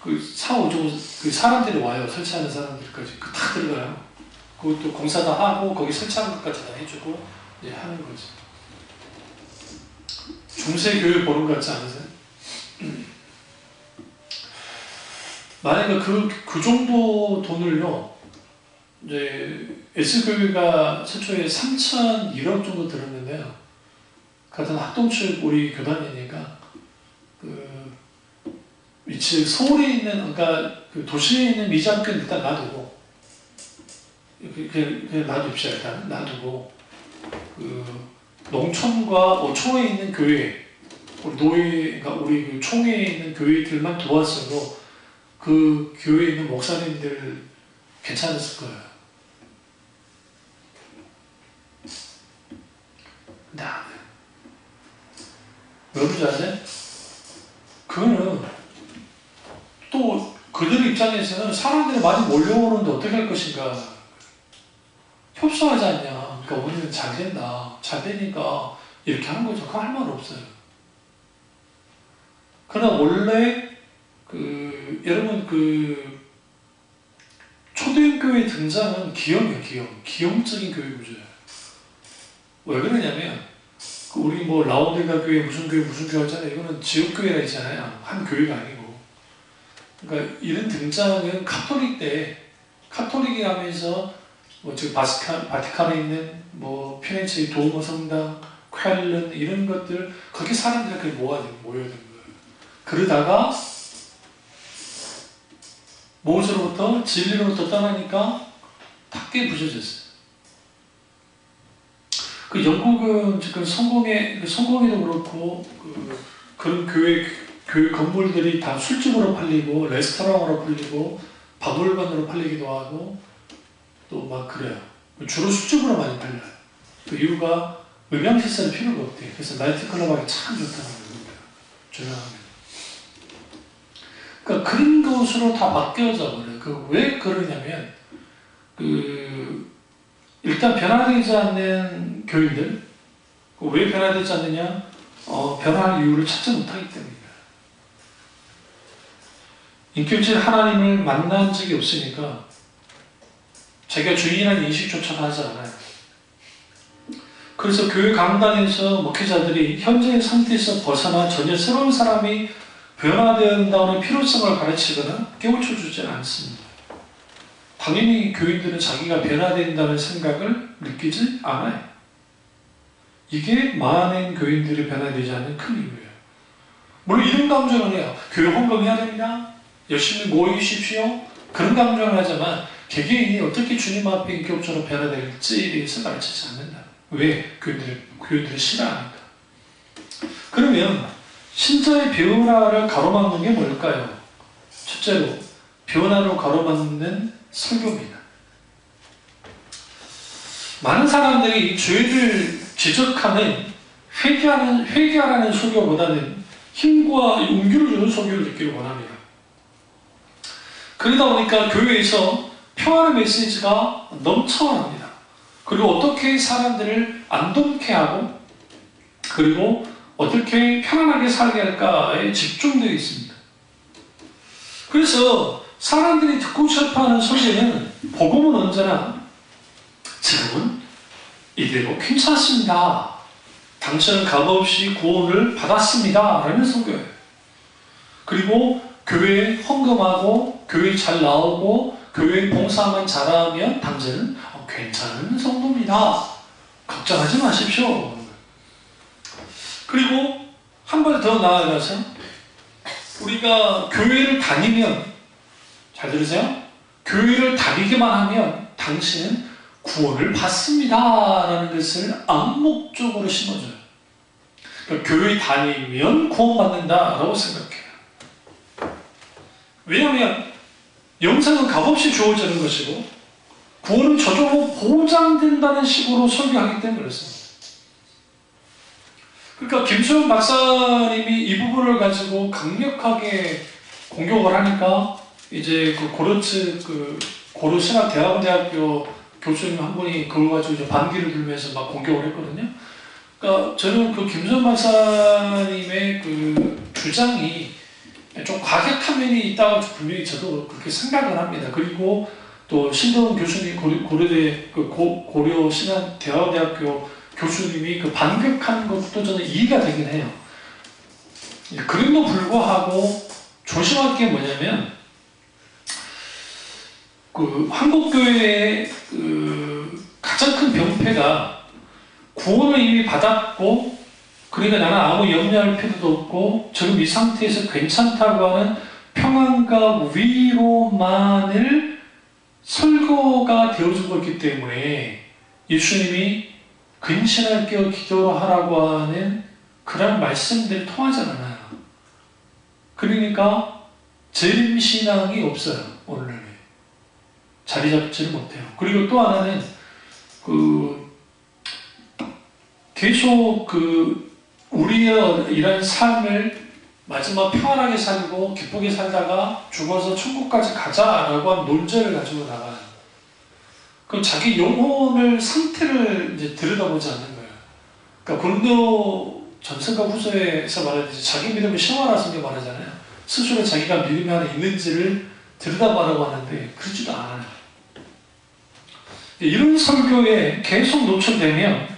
그 사오죠. 그 사람들이 와요. 설치하는 사람들까지 그 다 들어가요. 그것도 공사 다 하고 거기 설치하는 것까지 다 해주고 이제 하는 거지. 중세 교육 보는 것 같지 않으세요? 만약에 그 정도 돈을요, 이제 S교회가 최초에 3,001억 정도 들었는데요. 같은 합동축 우리 교단이니까 위치 서울에 있는, 그러니까 그 도시에 있는 미장권 일단 놔두고, 그냥 놔둡시다. 일단 놔두고, 그 농촌과 어촌에 있는 교회, 우리 노예, 그러니까 우리 그 총회에 있는 교회들만 도왔어도 그 교회에 있는 목사님들 괜찮았을 거예요. 근데 안 해요. 왜 그러지 아세요? 그거는 또 그들 입장에서는 사람들이 많이 몰려오는데 어떻게 할 것인가, 협소하지 않냐. 그러니까 우리는 잘 된다, 잘 되니까 이렇게 하는 거죠. 그거 할 말 없어요. 그러나 원래 여러분 초대교회 등장은 기형이에요. 기형적인 교회 구조예요. 왜 그러냐면 우리 뭐 라오디가 교회 무슨 교회 하잖아요. 이거는 지역교회라 했잖아요. 한 교회가 아니고. 그러니까 이런 등장은 카톨릭 때, 카톨릭이 하면서 뭐 즉 바티칸에 있는 뭐 피렌체의 도우모 성당, 쾰른 이런 것들, 거기 사람들이 모여야 되는 거예요. 그러다가 무엇으로부터 진리로부터 떠나니까 탁게 부서졌어요. 그 영국은 지금 성공회도 그렇고 그런 교회 건물들이 다 술집으로 팔리고 레스토랑으로 팔리고 박물관으로 팔리기도 하고 또 막 그래요. 주로 술집으로 많이 팔려요. 그 이유가 음향시설이 필요가 없대요. 그래서 나이트클럽하기 참 좋다는 겁니다. 조용하면. 그러니까 그런 것으로 다 바뀌어져 버려요. 왜 그러냐면 일단 변화되지 않는 교인들, 왜 변화되지 않느냐? 변화할 이유를 찾지 못하기 때문입니다. 인격질 하나님을 만난 적이 없으니까 자기가 주인이라는 인식조차 하지 않아요. 그래서 교회 강단에서 목회자들이 현재의 상태에서 벗어나 전혀 새로운 사람이 변화되어야 한다는 필요성을 가르치거나 깨우쳐 주지 않습니다. 당연히 교인들은 자기가 변화된다는 생각을 느끼지 않아요. 이게 많은 교인들이 변화되지 않는 큰 이유예요. 물론 이런 강조는 해요. 교회 헌금해야 됩니다. 열심히 모이십시오. 그런 강조를 하지만 개개인이 어떻게 주님 앞에 인격적으로 변화될지에 대해서 가르치지 않는다. 왜? 교인들을 싫어하니까. 그러면 신자의 변화를 가로막는 게 뭘까요? 첫째로 변화로 가로막는 설교입니다. 많은 사람들이 죄를 지적하는 회개하라는 설교보다는 힘과 용기를 주는 설교를 듣기를 원합니다. 그러다 보니까 교회에서 평안의 메시지가 넘쳐납니다. 그리고 어떻게 사람들을 안동케 하고 그리고 어떻게 편안하게 살게 할까에 집중되어 있습니다. 그래서 사람들이 듣고 싶어하는 설교는 복음은 언제나 지금은 이대로 괜찮습니다. 당신은 값없이 구원을 받았습니다. 라는 설교예요. 그리고 교회에 헌금하고 교회에 잘 나오고 교회에 봉사만 잘하면 당신은 괜찮은 성도입니다. 걱정하지 마십시오. 그리고 한 발 더 나아가서 우리가 교회를 다니면 잘 들으세요? 교회를 다니기만 하면 당신은 구원을 받습니다. 라는 것을 암묵적으로 심어줘요. 그러니까 교회 다니면 구원받는다 라고 생각해요. 왜냐하면 영생은 값없이 주어지는 것이고 구원은 저절로 보장된다는 식으로 설교하기 때문에 그렇습니다. 그러니까 김소영 박사님이 이 부분을 가지고 강력하게 공격을 하니까 이제 그 고려신학대학원대학교 교수님 한 분이 그걸 가지고 이제 반기를 들면서 막 공격을 했거든요. 그러니까 저는 그 김소영 박사님의 그 주장이 좀 과격한 면이 있다고 분명히 저도 그렇게 생각을 합니다. 그리고 또 신동훈 교수님 고려대 고려신학대학원대학교 교수님이 그 반격한 것도 저는 이해가 되긴 해요. 그럼에도 불구하고 조심할 게 뭐냐면 그 한국교회의 그 가장 큰 병폐가 구원을 이미 받았고 그러니까 나는 아무 염려할 필요도 없고 지금 이 상태에서 괜찮다고 하는 평안과 위로만을 설교가 되어주고 있기 때문에 예수님이 근신할 겨 기도로 하라고 하는 그런 말씀들이 통하지 않아요. 그러니까 재림신앙이 없어요. 오늘날에 자리 잡지를 못해요. 그리고 또 하나는 계속 우리의 이런 삶을 마지막 평안하게 살고 기쁘게 살다가 죽어서 천국까지 가자라고 한 논제를 가지고 나가요. 그럼 자기 영혼을 상태를 이제 들여다보지 않는 거예요. 그러니까 고린도 전서가 후서에서 말하듯이 자기 믿음을 시험하라 성경 말하잖아요. 스스로 자기가 믿음이 하나 있는지를 들여다보라고 하는데 그러지도 않아요. 이런 설교에 계속 노출되면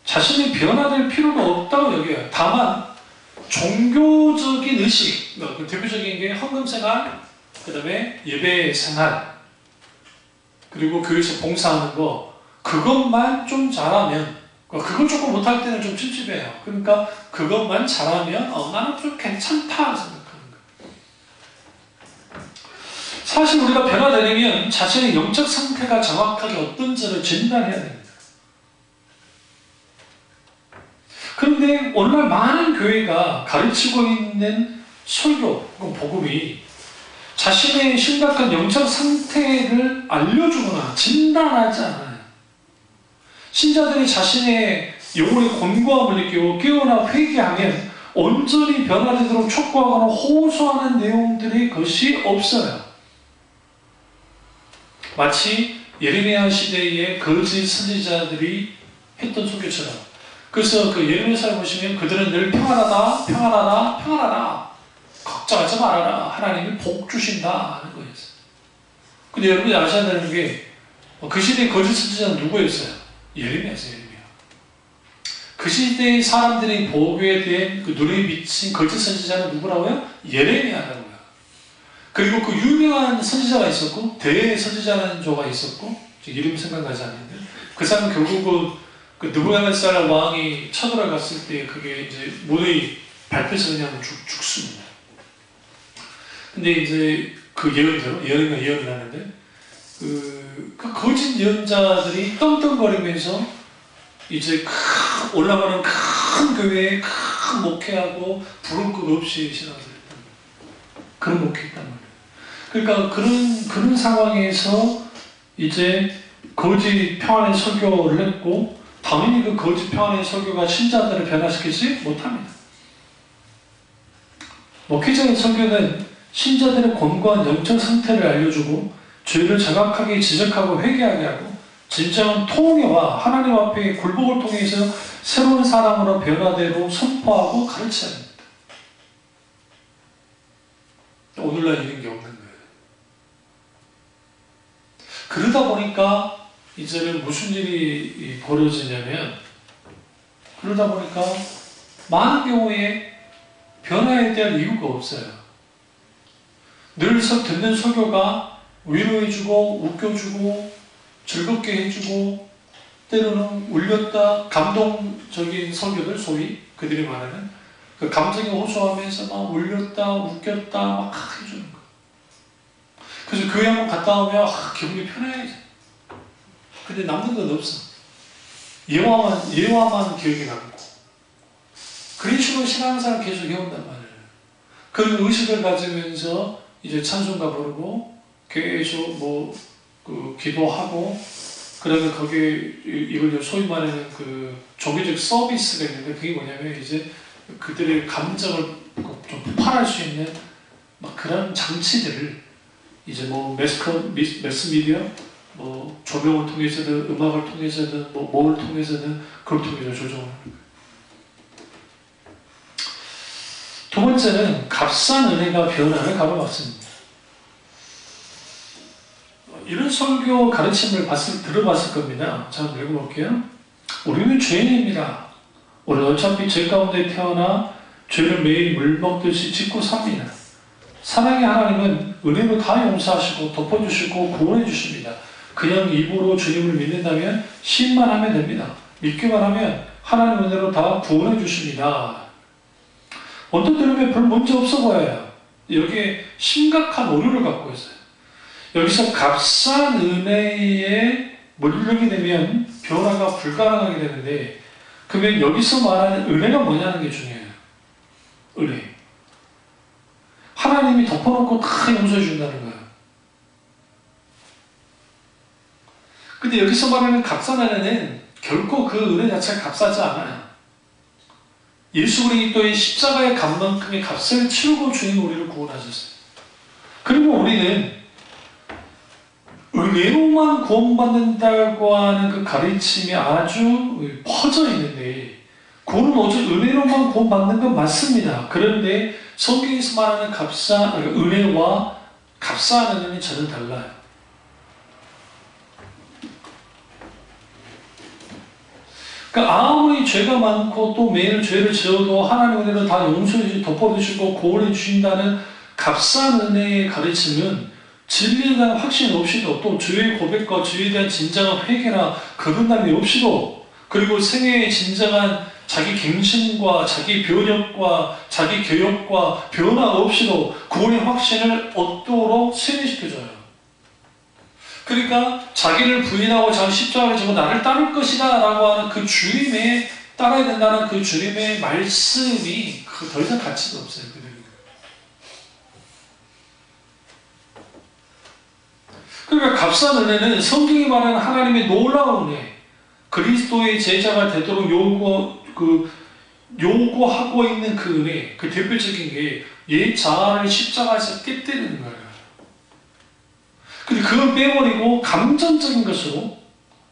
자신이 변화될 필요가 없다고 여겨요. 다만 종교적인 의식, 대표적인 게 헌금생활, 그 다음에 예배생활, 그리고 교회에서 봉사하는 거, 그것만 좀 잘하면, 그걸 조금 못할 때는 좀 찝찝해요. 그러니까 그것만 잘하면 나는 좀 괜찮다 생각하는 거예요. 사실 우리가 변화되려면 자신의 영적 상태가 정확하게 어떤지를 진단해야 됩니다. 그런데 오늘날 많은 교회가 가르치고 있는 설교, 복음이 자신의 심각한 영적 상태를 알려주거나 진단하지 않아요. 신자들이 자신의 영혼의 곤고함을 느끼고 깨어나 회개하면 온전히 변화되도록 촉구하거나 호소하는 내용들이 것이 없어요. 마치 예레미야 시대의 거짓 선지자들이 했던 설교처럼. 그래서 그 예레미야서를 보시면 그들은 늘 평안하다, 평안하다, 평안하다. 걱정하지 말아라. 하나님이 복 주신다 하는 거였어요. 근데 여러분이 아셔야 되는 게 그 시대의 거짓 선지자는 누구였어요? 예레미야였어요. 예레미야. 그 시대의 사람들의 보고에 대한 그 눈에 비친 거짓 선지자는 누구라고요? 예레미야라고요. 그리고 그 유명한 선지자가 있었고 대선지자라는 조가 있었고 이름이 생각나지 않는데 그 사람은 결국 그 느부갓네살 왕이 쳐들어갔을 때 그게 이제 모두의 발표에서 그냥 죽습니다. 근데 이제 그 예언대로, 예언을 하는데, 그 거짓 예언자들이 떵떵거리면서 이제 올라가는 큰 교회에 큰 목회하고 부를 것 없이 신앙생활을 했단 말이에요. 그런 목회했단 말이에요. 그러니까 그런 상황에서 이제 거짓 평안의 설교를 했고, 당연히 그 거짓 평안의 설교가 신자들을 변화시키지 못합니다. 목회자의 설교는 신자들의 권고한 영적 상태를 알려주고 죄를 정확하게 지적하고 회개하게 하고 진정한 통회와 하나님 앞에 굴복을 통해서 새로운 사람으로 변화되고 선포하고 가르쳐야 합니다. 오늘날 이런 게 없는 거예요. 그러다 보니까 이제는 무슨 일이 벌어지냐면, 그러다 보니까 많은 경우에 변화에 대한 이유가 없어요. 늘 듣는 설교가 위로해주고 웃겨주고 즐겁게 해주고 때로는 울렸다 감동적인 설교들, 소위 그들이 말하는 그 감정이 호소하면서 막 울렸다 웃겼다 막 해주는 거. 그래서 교회 한번 갔다 오면 기분이 편해야지. 근데 남는 건 없어. 예화만 기억이 남고. 그런 식으로 신앙생활을 계속 해온단 말이에요. 그런 의식을 가지면서 이제 찬송가 부르고 계속 기도하고, 그다음에 거기에 이걸 소위 말하는 그 종교적 서비스가 있는데, 그게 뭐냐면 이제 그들의 감정을 좀 폭발할 수 있는 막 그런 장치들을 이제 매스미디어, 조명을 통해서든 음악을 통해서든 뭐를 통해서든 그걸 통해서 조정을 하는 거예요. 두 번째는 값싼 은혜가 변화를 가져왔습니다. 이런 설교 가르침을 들어봤을 겁니다. 자, 한번 읽어볼게요. 우리는 죄인입니다. 우리는 어차피 죄 가운데 태어나 죄를 매일 물먹듯이 짓고 삽니다. 사랑의 하나님은 은혜로 다 용서하시고 덮어주시고 구원해 주십니다. 그냥 입으로 주님을 믿는다면 신만 하면 됩니다. 믿기만 하면 하나님 은혜로 다 구원해 주십니다. 어떤 들으면 별 문제 없어 보여요. 여기에 심각한 오류를 갖고 있어요. 여기서 값싼 은혜에 물들게 되면 변화가 불가능하게 되는데, 그러면 여기서 말하는 은혜가 뭐냐는 게 중요해요. 은혜. 하나님이 덮어놓고 다 용서해 준다는 거예요. 근데 여기서 말하는 값싼 은혜는 결코 그 은혜 자체가 값싸지 않아요. 예수 그리스도의 십자가의 값만큼의 값을 치르고 주님 우리를 구원하셨어요. 그리고 우리는 은혜로만 구원받는다고 하는 그 가르침이 아주 퍼져 있는데, 구원은 오직 은혜로만 구원받는 건 맞습니다. 그런데 성경에서 말하는 은혜와 값싼 은혜는 전혀 달라요. 그러니까 아무리 죄가 많고 또 매일 죄를 지어도 하나님 은혜로 다 용서해 덮어주시고 구원해 주신다는 값싼 은혜의 가르침은 진리에 대한 확신 없이도, 또 주의 고백과 주에 대한 진정한 회개나 거듭남이 없이도, 그리고 생애의 진정한 자기 갱신과 자기 변혁과 자기 교역과 변화 없이도 구원의 확신을 얻도록 세뇌시켜줘요. 그러니까 자기를 부인하고 자기 십자가를 지고 나를 따를 것이다 라고 하는 그 주님의, 따라야 된다는 그 주님의 말씀이 더 이상 가치가 없어요. 그러니까 값싼 은혜는 성경이 말하는 하나님의 놀라운 은혜, 그리스도의 제자가 되도록 요구하고 있는 그 은혜, 그 대표적인 게 옛 자아를 십자가에서 깨뜨리는 거예요. 근데 그걸 빼버리고 감정적인 것으로,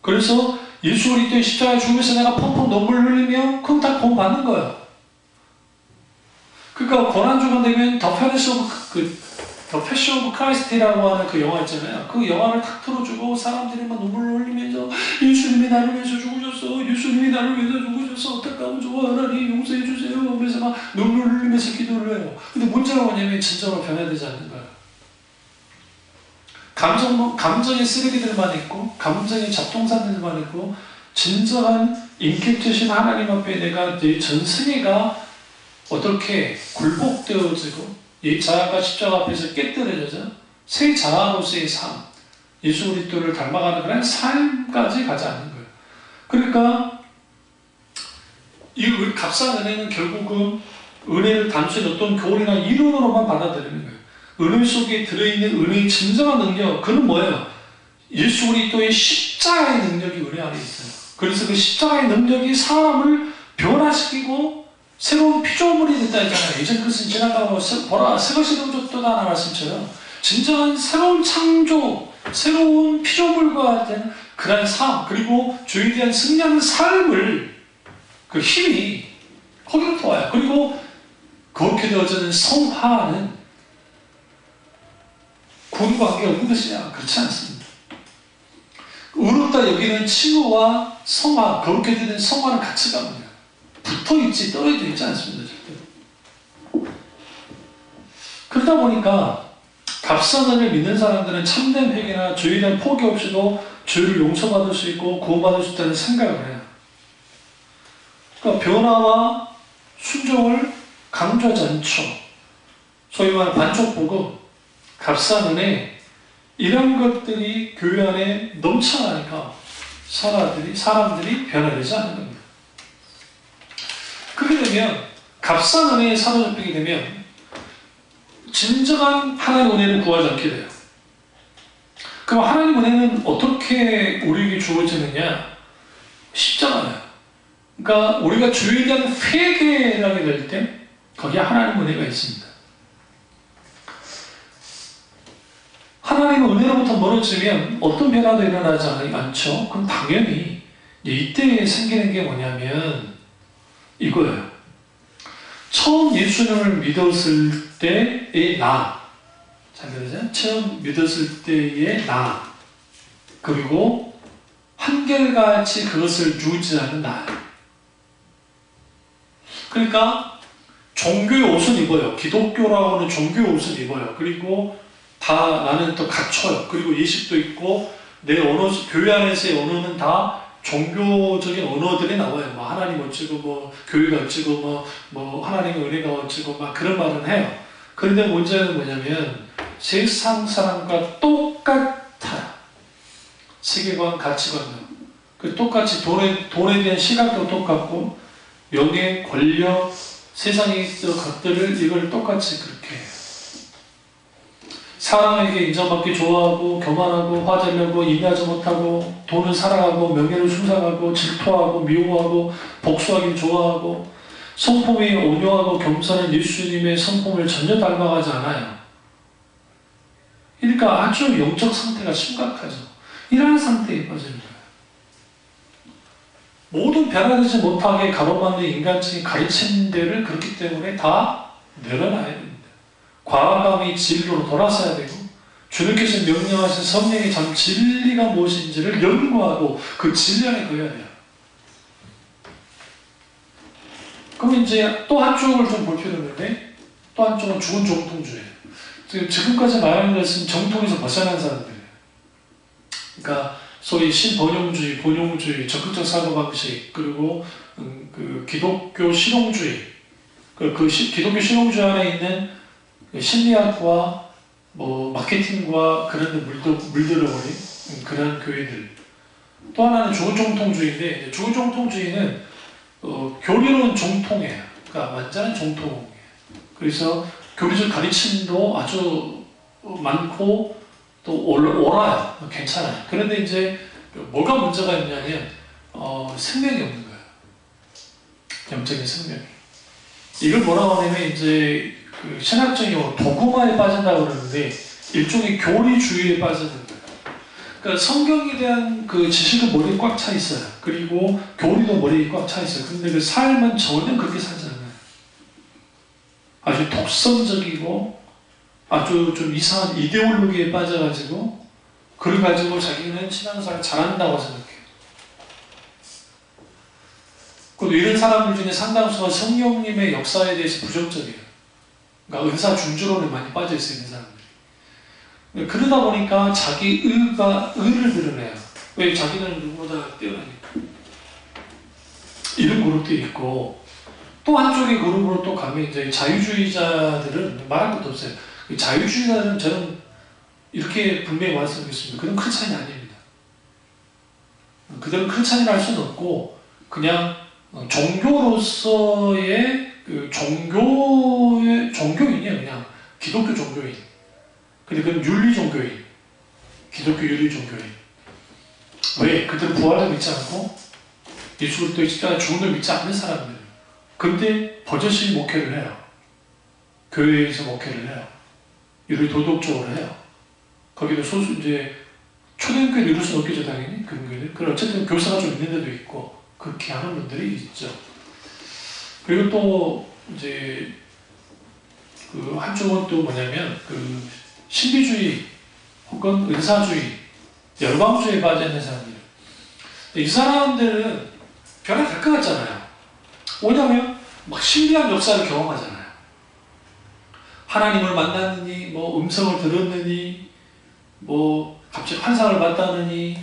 그래서 예수 그리스도의 십자가에 죽으면서 내가 펑펑 눈물 흘리면 그럼 다 돈 받는 거야. 그러니까 고난주간 되면 더 패션 오브 크라이스트라고 하는 그 영화 있잖아요. 그 영화를 탁 틀어주고 사람들이 막 눈물을 흘리면서 예수님이 나를 위해서 죽으셨어, 예수님이 나를 위해서 죽으셨어, 어떡하면 좋아, 하나님 용서해 주세요 하면서 막 눈물 흘리면서 기도를 해요. 근데 문제가 뭐냐면 진짜로 변화되지 않는 거예요. 감정의 쓰레기들만 있고, 감정의 잡동사들만 있고, 진정한 인격주신 하나님 앞에 내가 내 전생애가 어떻게 굴복되어지고 이 자아가 십자가 앞에서 깨뜨려져서 새 자아로서의 삶, 예수 그리스도를 닮아가는 그런 삶까지 가지 않는 거예요. 그러니까 이 값싼 은혜는 결국은 은혜를 단순히 어떤 교리나 이론으로만 받아들이는 거예요. 은혜 속에 들어있는 은혜의 진정한 능력, 그는 뭐예요? 예수 그리스도의 십자가의 능력이 은혜 안에 있어요. 그래서 그 십자가의 능력이 사람을 변화시키고 새로운 피조물이 됐다 했잖아요. 이전 것은 지나가고 보라 새것이 되어졌도다 하는 말씀처럼 진정한 새로운 창조, 새로운 피조물과 같은 그런 삶, 그리고 주에 대한 승리하는 삶을 그 힘이 거기로부터 와요. 그리고 그렇게 되어지는 성화는 구원과 관계가 없는 것이냐? 그렇지 않습니다. 의롭다 여기는 칭의와 성화, 그렇게 되는 성화는 같이 갑니다. 붙어있지 떨어져 있지 않습니다. 절대. 그러다 보니까 값싼 은혜를 믿는 사람들은 참된 회개나 죄에 대한 포기 없이도 죄를 용서받을 수 있고 구원받을 수 있다는 생각을 해요. 그러니까 변화와 순종을 강조하지 않죠. 소위 말하는 반쪽복음, 값싼 은혜, 이런 것들이 교회 안에 넘쳐나니까 사람들이 변화되지 않는 겁니다. 그렇게 되면 값싼 은혜에 사로잡히게 되면 진정한 하나님의 은혜를 구하지 않게 돼요. 그럼 하나님의 은혜는 어떻게 우리에게 주어지느냐? 십자가예요. 그러니까 우리가 주에 대한 회개를 하게 될 때 거기에 하나님의 은혜가 있습니다. 하나님의 은혜로부터 멀어지면 어떤 변화도 일어나지 않죠? 그럼 당연히 이때 생기는 게 뭐냐면 이거예요. 처음 예수님을 믿었을 때의 나, 잘 들으세요? 처음 믿었을 때의 나, 그리고 한결같이 그것을 유지하는 나. 그러니까 종교의 옷은 입어요. 기독교라고 하는 종교의 옷은 입어요. 그리고 다 나는 또 갖춰요. 그리고 예식도 있고 내 언어, 교회 안에서의 언어는 다 종교적인 언어들이 나와요. 뭐 하나님 어찌고 뭐 교회가 어찌고 뭐 하나님의 은혜가 어찌고 막 그런 말은 해요. 그런데 문제는 뭐냐면 세상 사람과 똑같아요. 세계관, 가치관도. 그 똑같이 돈에 대한 시각도 똑같고 명예, 권력, 세상의 것들을 이걸 똑같이 그렇게 해요. 사람에게 인정받기 좋아하고 교만하고 화제려고 인내하지 못하고 돈을 사랑하고 명예를 숭상하고 질투하고 미워하고 복수하기 좋아하고 성품이 온유하고 겸손한 예수님의 성품을 전혀 닮아가지 않아요. 그러니까 아주 영적 상태가 심각하죠. 이러한 상태에 빠지는 거예요. 모든 변화되지 못하게 가로막는 인간적인 가르침들을 그렇기 때문에 다 내려놔야 됩니다. 과감히 진리로 돌아서야 되고 주님께서 명령하신 성령의 참 진리가 무엇인지를 연구하고 그 진리 안에 거해야 돼요. 그럼 이제 또 한쪽을 좀 볼 필요가 있는데 또 한쪽은 죽은 정통주의. 지금까지 말하는 것은 정통에서 벗어난 사람들이에요. 그러니까 소위 신번영주의, 본용주의, 적극적 사고방식, 그리고 그 기독교 실용주의, 기독교 실용주의 안에 있는 심리학과 뭐 마케팅과 그런 데 물들어버린 그런 교회들. 또 하나는 주구정통주의인데 주구정통주의는 교리론 정통이에요. 그러니까 완전한 정통이에요. 그래서 교리적 가르침도 아주 많고 또 옳아요. 괜찮아요. 그런데 이제 뭐가 문제가 있냐면 생명이 없는 거예요. 영적인 생명이. 이걸 뭐라고 하냐면 이제 그 신학적인 용어로 도구마에 빠진다고 그러는데 일종의 교리주의에 빠지는 거예요. 그러니까 성경에 대한 그 지식은 머리에 꽉 차 있어요. 그리고 교리도 머리에 꽉 차 있어요. 근데 그 삶은 전혀 그렇게 살지 않아요. 아주 독선적이고 아주 좀 이상한 이데올로기에 빠져가지고 그걸 가지고 자기는 신앙생활 잘한다고 생각해요. 그리고 이런 사람들 중에 상당수가 성령님의 역사에 대해서 부정적이에요. 그러니까 은사 중주론에 많이 빠져있어요. 있는 사람들이. 그러다 보니까 자기 의를 드러내요. 왜? 자기는 누구보다 뛰어나니까. 이런 그룹도 있고 또 한쪽의 그룹으로 또 가면 이제 자유주의자들은 말할 것도 없어요. 자유주의자들은 저는 이렇게 분명히 말씀드리겠습니다. 그런 큰 차이는 아닙니다. 그들은 큰 차이를 할 수는 없고 그냥 종교로서의 그 종교인이에요. 그냥 기독교 종교인. 근데 그건 윤리 종교인. 기독교 윤리 종교인. 왜? 그들은 부활을 믿지 않고 예수 그리스도의 십자가 죽은 걸 믿지 않는 사람들. 근데 버젓이 목회를 해요. 교회에서 목회를 해요. 윤리 도덕적으로 해요. 거기도 소수 이제 초등교회를 이룰 수는 없겠죠, 당연히 그런 교회들. 그럼 어쨌든 교사가 좀 있는 데도 있고 그렇게 하는 분들이 있죠. 그리고 또 이제 그 한쪽은 또 뭐냐면 그 신비주의 혹은 의사주의, 열광주의에 빠져 있는 사람들. 이 사람들은 변화될 것 같잖아요. 왜냐하면 막 신비한 역사를 경험하잖아요. 하나님을 만났느니, 뭐 음성을 들었느니, 뭐 갑자기 환상을 봤다느니,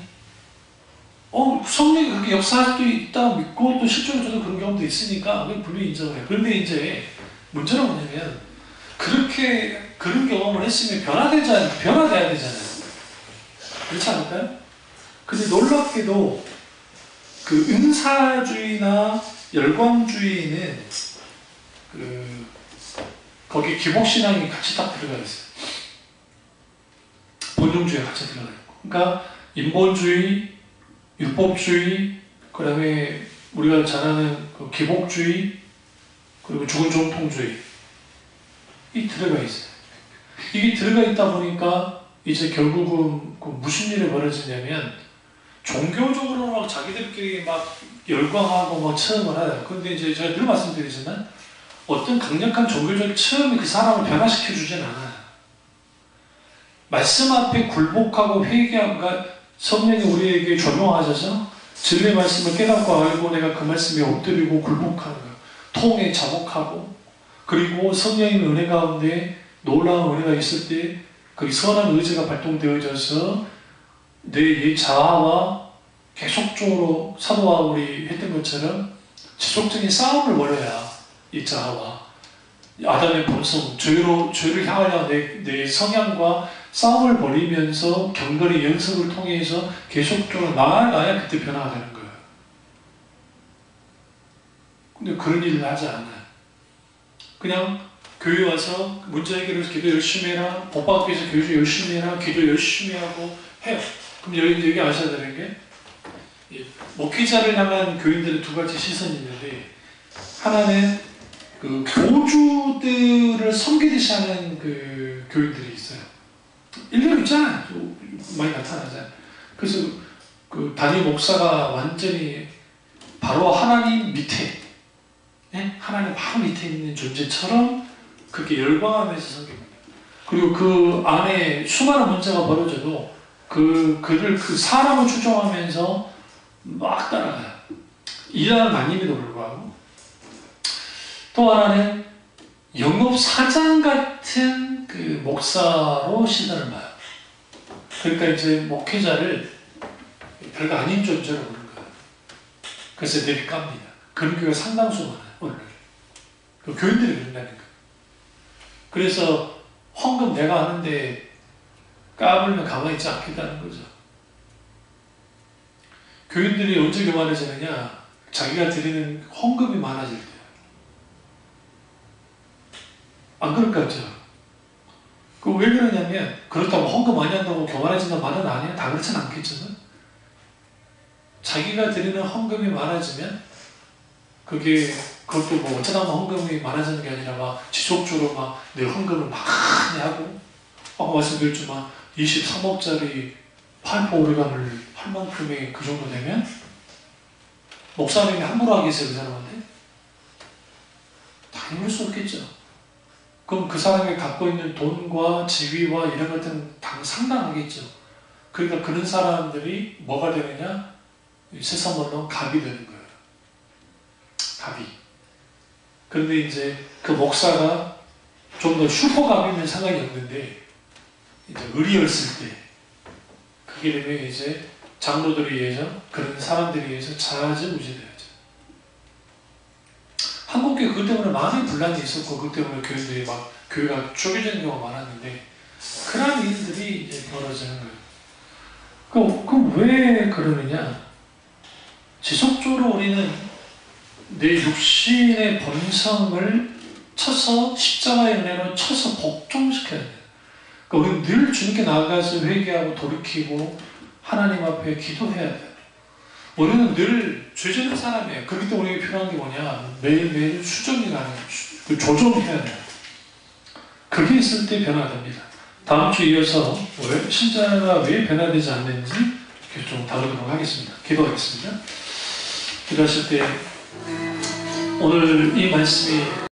성령이 그렇게 역사할 수도 있다 믿고 또 실제로 저도 그런 경험도 있으니까 분명히 인정을 해요. 그런데 이제 문제는 뭐냐면 그렇게 그런 경험을 했으면 변화돼야 되잖아요. 그렇지 않을까요? 근데 놀랍게도 그 은사주의나 열광주의는 거기 기복신앙이 같이 딱 들어가 있어요. 본능주의가 같이 들어가 있고. 그러니까 인본주의, 율법주의, 그 다음에 우리가 잘 아는 그 기복주의, 그리고 죽은 정통주의 이 들어가 있어요. 이게 들어가 있다 보니까 이제 결국은 무슨 일이 벌어지냐면 종교적으로 막 자기들끼리 막 열광하고 막 체험을 해요. 근데 이제 제가 늘 말씀드리지만 어떤 강력한 종교적 체험이 그 사람을 변화시켜 주진 않아요. 말씀 앞에 굴복하고 회개함과 성령이 우리에게 조명하셔서 진리의 말씀을 깨닫고 알고 내가 그 말씀에 엎드리고 굴복하는 거예요. 통에 자복하고 그리고 성령의 은혜 가운데 놀라운 은혜가 있을 때 그 선한 의지가 발동되어져서 내 자아와 계속적으로 사도 바울이 했던 것처럼 지속적인 싸움을 벌여야 이 자아와 아담의 본성, 죄를 향하여 내 성향과 싸움을 벌이면서 경건의 연습을 통해서 계속적으로 나아가야 그때 변화가 되는 거예요. 근데 그런 일을 하지 않아요. 그냥 교회 와서 문제 해결을 위해서 기도 열심히 해라, 복 받기 위해서 교회 열심히 해라, 기도 열심히 하고 해요. 그럼 여기 아셔야 되는 게 목회자를 향한 교인들의 두 가지 시선이 있는데 하나는 그 교주들을 섬기듯이 하는 그 교인들이 있어요. 일부 있잖아요. 많이 나타나잖아요. 그래서 그 담임 목사가 완전히 바로 하나님 밑에, 하나님 바로 밑에 있는 존재처럼 그렇게 열광하면서 섬깁니다. 그리고 그 안에 수많은 문제가 벌어져도 그 사람을 추종하면서 막 따라가요. 일하는 아님에도 불구하고. 또 하나는 영업사장 같은 그 목사로 시선을 봐요. 그러니까 이제 목회자를 별거 아닌 존재로 보는 거예요. 그래서 내비 깝니다. 그런 교회가 상당수 많아요, 오늘. 그 교인들이 그런다는 거예요. 그래서 헌금 내가 하는데 까불면 가만히 있지 않겠다는 거죠. 교인들이 언제 교만해지느냐? 자기가 드리는 헌금이 많아질 때. 안 그럴 것 같죠? 왜 그러냐면, 그렇다고 헌금 많이 한다고 교만해진다는 말은 아니에요. 다 그렇진 않겠지만. 자기가 드리는 헌금이 많아지면, 그것도 뭐 어쩌다 헌금이 많아지는 게 아니라 막 지속적으로 막 내 헌금을 많이 하고, 아까 말씀드렸지만 23억짜리 파이프 오르간을 할 만큼의 그 정도 되면, 목사님이 함부로 하겠어요, 그 사람한테? 당연히 할 수 없겠죠. 그럼 그 사람이 갖고 있는 돈과 지위와 이런 것들은 상당하겠죠. 그러니까 그런 사람들이 뭐가 되느냐? 세상 말로 갑이 되는 거예요. 갑이. 그런데 이제 그 목사가 좀 더 슈퍼갑이면 상관이 없는데 이제 의리였을 때 그게 되면 이제 장로들에 의해서 그런 사람들에 의해서 자지우지되어져. 한국 한국에 그것 때문에 많은 분란이 있었고 그것 때문에 교회들이 막 교회가 쪼개지는 경우가 많았는데 그런 일들이 이제 벌어지는 거예요. 그 왜 그러느냐? 지속적으로 우리는 내 육신의 본성을 쳐서 십자가의 은혜로 쳐서 복종시켜야 돼요. 그러니까 우리는 늘 주님께 나아가서 회개하고 돌이키고 하나님 앞에 기도해야 돼요. 우리는 늘 죄짓는 사람이에요. 그렇기 때문에 우리에게 필요한 게 뭐냐? 매일매일 수정이라는 조정해야 돼요. 그게 있을 때 변화됩니다. 다음 주 이어서 신자가 왜 변화되지 않는지 좀 다루도록 하겠습니다. 기도하겠습니다. 기도하실 때 오늘 이 말씀이